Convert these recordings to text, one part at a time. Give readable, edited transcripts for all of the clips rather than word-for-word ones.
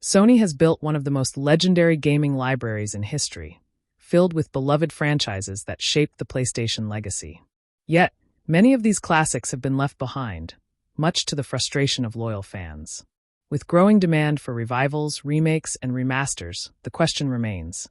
Sony has built one of the most legendary gaming libraries in history, filled with beloved franchises that shaped the PlayStation legacy. Yet, many of these classics have been left behind, much to the frustration of loyal fans. With growing demand for revivals, remakes, and remasters, the question remains: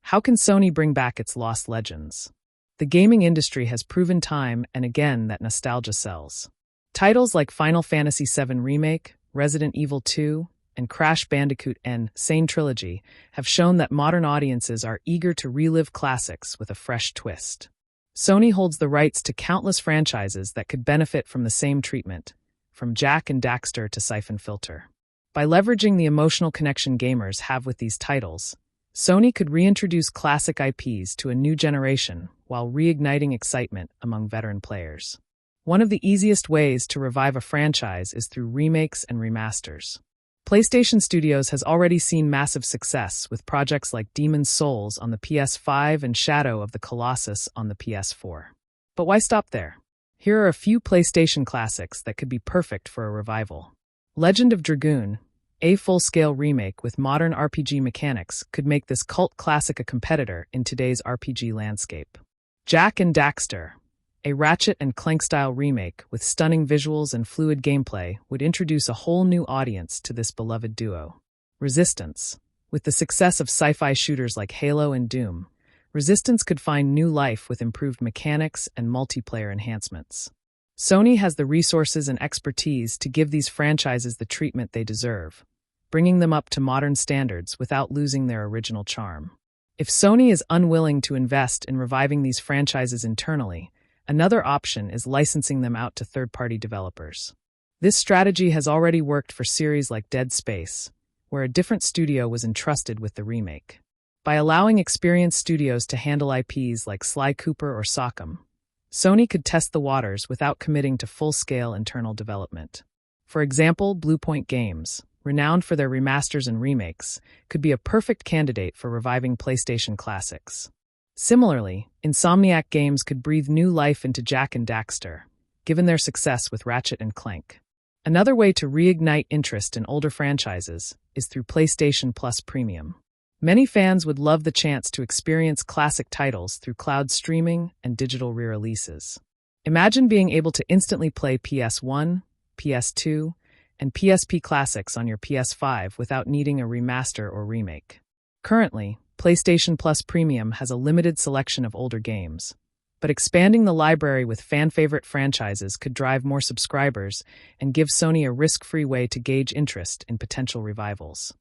how can Sony bring back its lost legends? The gaming industry has proven time and again that nostalgia sells. Titles like Final Fantasy VII Remake, Resident Evil 2, and Crash Bandicoot N. Sane Trilogy have shown that modern audiences are eager to relive classics with a fresh twist. Sony holds the rights to countless franchises that could benefit from the same treatment, from Jak and Daxter to Syphon Filter. By leveraging the emotional connection gamers have with these titles, Sony could reintroduce classic IPs to a new generation while reigniting excitement among veteran players. One of the easiest ways to revive a franchise is through remakes and remasters. PlayStation Studios has already seen massive success with projects like Demon's Souls on the PS5 and Shadow of the Colossus on the PS4. But why stop there? Here are a few PlayStation classics that could be perfect for a revival. Legend of Dragoon, a full-scale remake with modern RPG mechanics, could make this cult classic a competitor in today's RPG landscape. Jak and Daxter, a Ratchet and Clank-style remake with stunning visuals and fluid gameplay, would introduce a whole new audience to this beloved duo. Resistance. With the success of sci-fi shooters like Halo and Doom, Resistance could find new life with improved mechanics and multiplayer enhancements. Sony has the resources and expertise to give these franchises the treatment they deserve, bringing them up to modern standards without losing their original charm. If Sony is unwilling to invest in reviving these franchises internally, another option is licensing them out to third-party developers. This strategy has already worked for series like Dead Space, where a different studio was entrusted with the remake. By allowing experienced studios to handle IPs like Sly Cooper or Sock'em, Sony could test the waters without committing to full-scale internal development. For example, Bluepoint Games, renowned for their remasters and remakes, could be a perfect candidate for reviving PlayStation classics. Similarly, Insomniac Games could breathe new life into Jak and Daxter, given their success with Ratchet and Clank. Another way to reignite interest in older franchises is through PlayStation Plus Premium. Many fans would love the chance to experience classic titles through cloud streaming and digital re-releases. Imagine being able to instantly play PS1, PS2, and PSP classics on your PS5 without needing a remaster or remake. Currently, PlayStation Plus Premium has a limited selection of older games, but expanding the library with fan-favorite franchises could drive more subscribers and give Sony a risk-free way to gauge interest in potential revivals.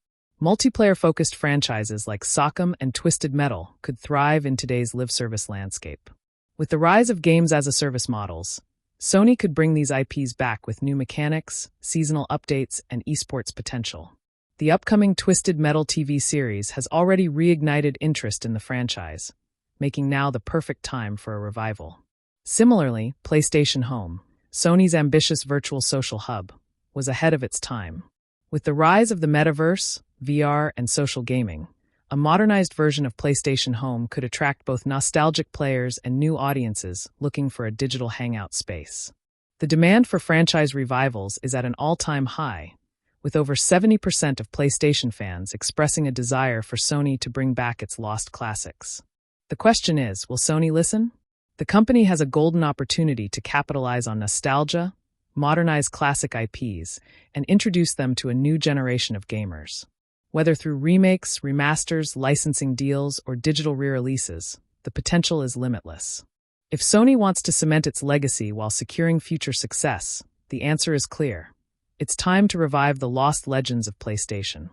Multiplayer-focused franchises like Sock'em and Twisted Metal could thrive in today's live-service landscape. With the rise of games-as-a-service models, Sony could bring these IPs back with new mechanics, seasonal updates, and esports potential. The upcoming Twisted Metal TV series has already reignited interest in the franchise, making now the perfect time for a revival. Similarly, PlayStation Home, Sony's ambitious virtual social hub, was ahead of its time. With the rise of the metaverse, VR, and social gaming, a modernized version of PlayStation Home could attract both nostalgic players and new audiences looking for a digital hangout space. The demand for franchise revivals is at an all-time high, with over 70% of PlayStation fans expressing a desire for Sony to bring back its lost classics. The question is, will Sony listen? The company has a golden opportunity to capitalize on nostalgia, modernize classic IPs, and introduce them to a new generation of gamers. Whether through remakes, remasters, licensing deals, or digital re-releases, the potential is limitless. If Sony wants to cement its legacy while securing future success, the answer is clear. It's time to revive the lost legends of PlayStation.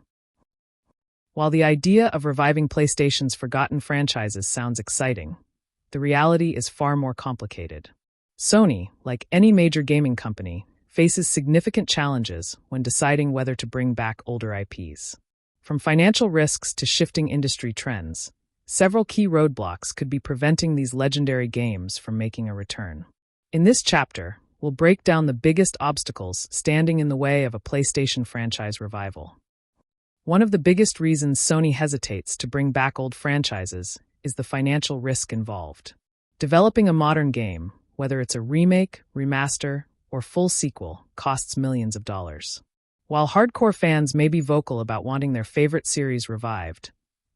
While the idea of reviving PlayStation's forgotten franchises sounds exciting, the reality is far more complicated. Sony, like any major gaming company, faces significant challenges when deciding whether to bring back older IPs. From financial risks to shifting industry trends, several key roadblocks could be preventing these legendary games from making a return. In this chapter, we'll break down the biggest obstacles standing in the way of a PlayStation franchise revival. One of the biggest reasons Sony hesitates to bring back old franchises is the financial risk involved. Developing a modern game, whether it's a remake, remaster, or full sequel, costs millions of dollars. While hardcore fans may be vocal about wanting their favorite series revived,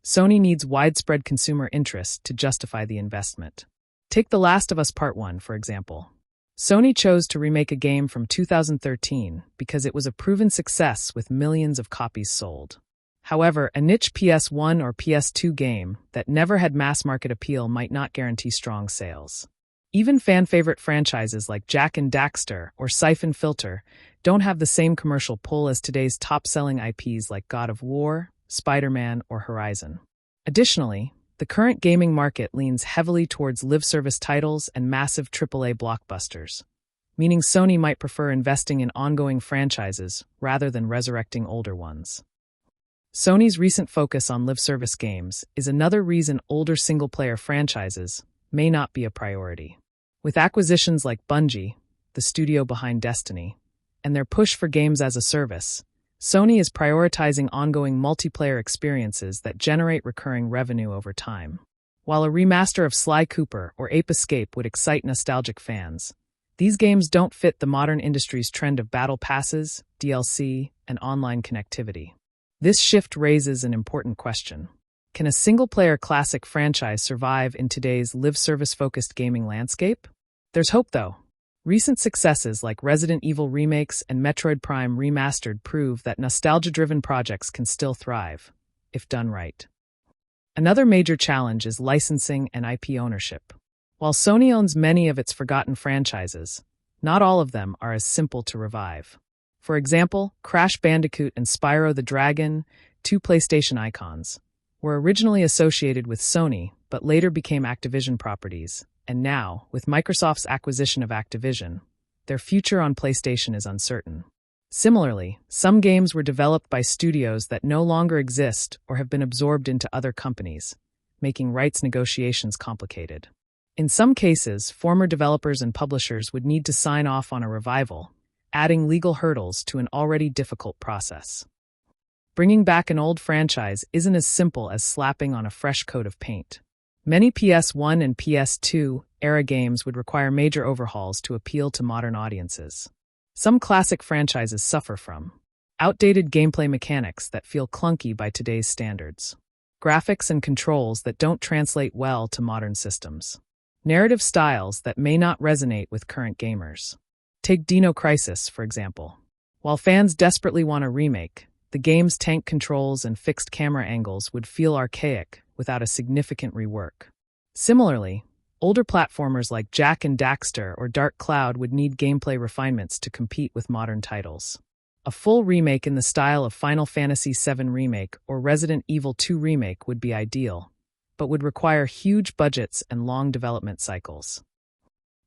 Sony needs widespread consumer interest to justify the investment. Take The Last of Us Part 1, for example. Sony chose to remake a game from 2013 because it was a proven success with millions of copies sold. However, a niche PS1 or PS2 game that never had mass-market appeal might not guarantee strong sales. Even fan-favorite franchises like Jak Daxter or Syphon Filter don't have the same commercial pull as today's top-selling IPs like God of War, Spider-Man, or Horizon. Additionally, the current gaming market leans heavily towards live-service titles and massive AAA blockbusters, meaning Sony might prefer investing in ongoing franchises rather than resurrecting older ones. Sony's recent focus on live-service games is another reason older single-player franchises may not be a priority. With acquisitions like Bungie, the studio behind Destiny, and their push for games as a service, Sony is prioritizing ongoing multiplayer experiences that generate recurring revenue over time. While a remaster of Sly Cooper or Ape Escape would excite nostalgic fans, these games don't fit the modern industry's trend of battle passes, DLC, and online connectivity. This shift raises an important question. Can a single-player classic franchise survive in today's live-service-focused gaming landscape? There's hope, though. Recent successes like Resident Evil remakes and Metroid Prime Remastered prove that nostalgia-driven projects can still thrive, if done right. Another major challenge is licensing and IP ownership. While Sony owns many of its forgotten franchises, not all of them are as simple to revive. For example, Crash Bandicoot and Spyro the Dragon, two PlayStation icons, were originally associated with Sony but later became Activision properties. And now, with Microsoft's acquisition of Activision, their future on PlayStation is uncertain. Similarly, some games were developed by studios that no longer exist or have been absorbed into other companies, making rights negotiations complicated. In some cases, former developers and publishers would need to sign off on a revival, adding legal hurdles to an already difficult process. Bringing back an old franchise isn't as simple as slapping on a fresh coat of paint. Many PS1 and PS2 era games would require major overhauls to appeal to modern audiences. Some classic franchises suffer from outdated gameplay mechanics that feel clunky by today's standards, graphics and controls that don't translate well to modern systems, narrative styles that may not resonate with current gamers. Take Dino Crisis, for example. While fans desperately want a remake, the game's tank controls and fixed camera angles would feel archaic without a significant rework. Similarly, older platformers like Jak Daxter or Dark Cloud would need gameplay refinements to compete with modern titles. A full remake in the style of Final Fantasy VII Remake or Resident Evil 2 Remake would be ideal, but would require huge budgets and long development cycles.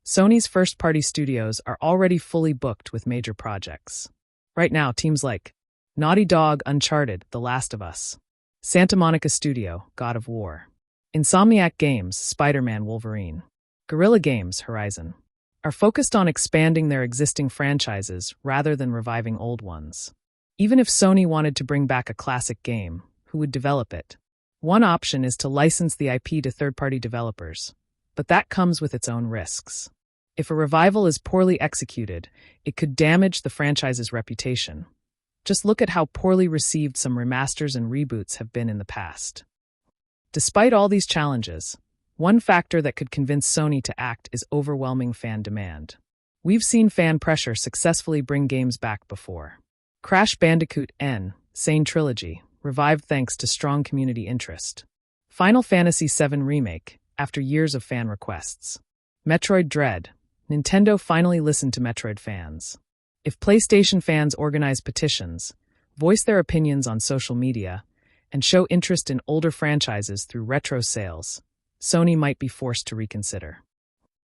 Sony's first-party studios are already fully booked with major projects. Right now, teams like Naughty Dog, Uncharted, The Last of Us, Santa Monica Studio, God of War, Insomniac Games, Spider-Man, Wolverine, Guerrilla Games, Horizon, are focused on expanding their existing franchises rather than reviving old ones. Even if Sony wanted to bring back a classic game, who would develop it? One option is to license the IP to third-party developers, but that comes with its own risks. If a revival is poorly executed, it could damage the franchise's reputation. Just look at how poorly received some remasters and reboots have been in the past. Despite all these challenges, one factor that could convince Sony to act is overwhelming fan demand. We've seen fan pressure successfully bring games back before. Crash Bandicoot N, Sane Trilogy, revived thanks to strong community interest. Final Fantasy VII Remake, after years of fan requests. Metroid Dread, Nintendo finally listened to Metroid fans. If PlayStation fans organize petitions, voice their opinions on social media, and show interest in older franchises through retro sales, Sony might be forced to reconsider.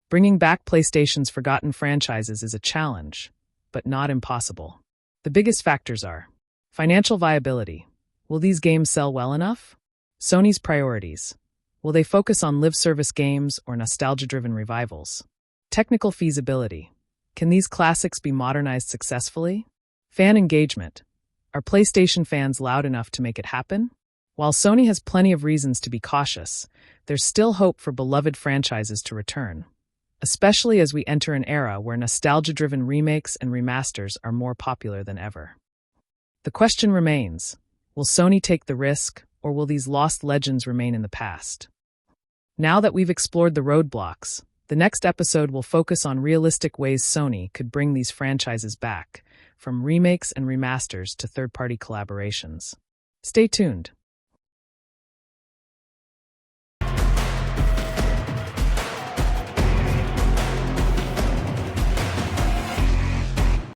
Bringing back PlayStation's forgotten franchises is a challenge, but not impossible. The biggest factors are financial viability. Will these games sell well enough? Sony's priorities. Will they focus on live-service games or nostalgia-driven revivals? Technical feasibility. Can these classics be modernized successfully? Fan engagement. Are PlayStation fans loud enough to make it happen? While Sony has plenty of reasons to be cautious, there's still hope for beloved franchises to return, especially as we enter an era where nostalgia-driven remakes and remasters are more popular than ever. The question remains, will Sony take the risk, or will these lost legends remain in the past? Now that we've explored the roadblocks, the next episode will focus on realistic ways Sony could bring these franchises back, from remakes and remasters to third-party collaborations. Stay tuned.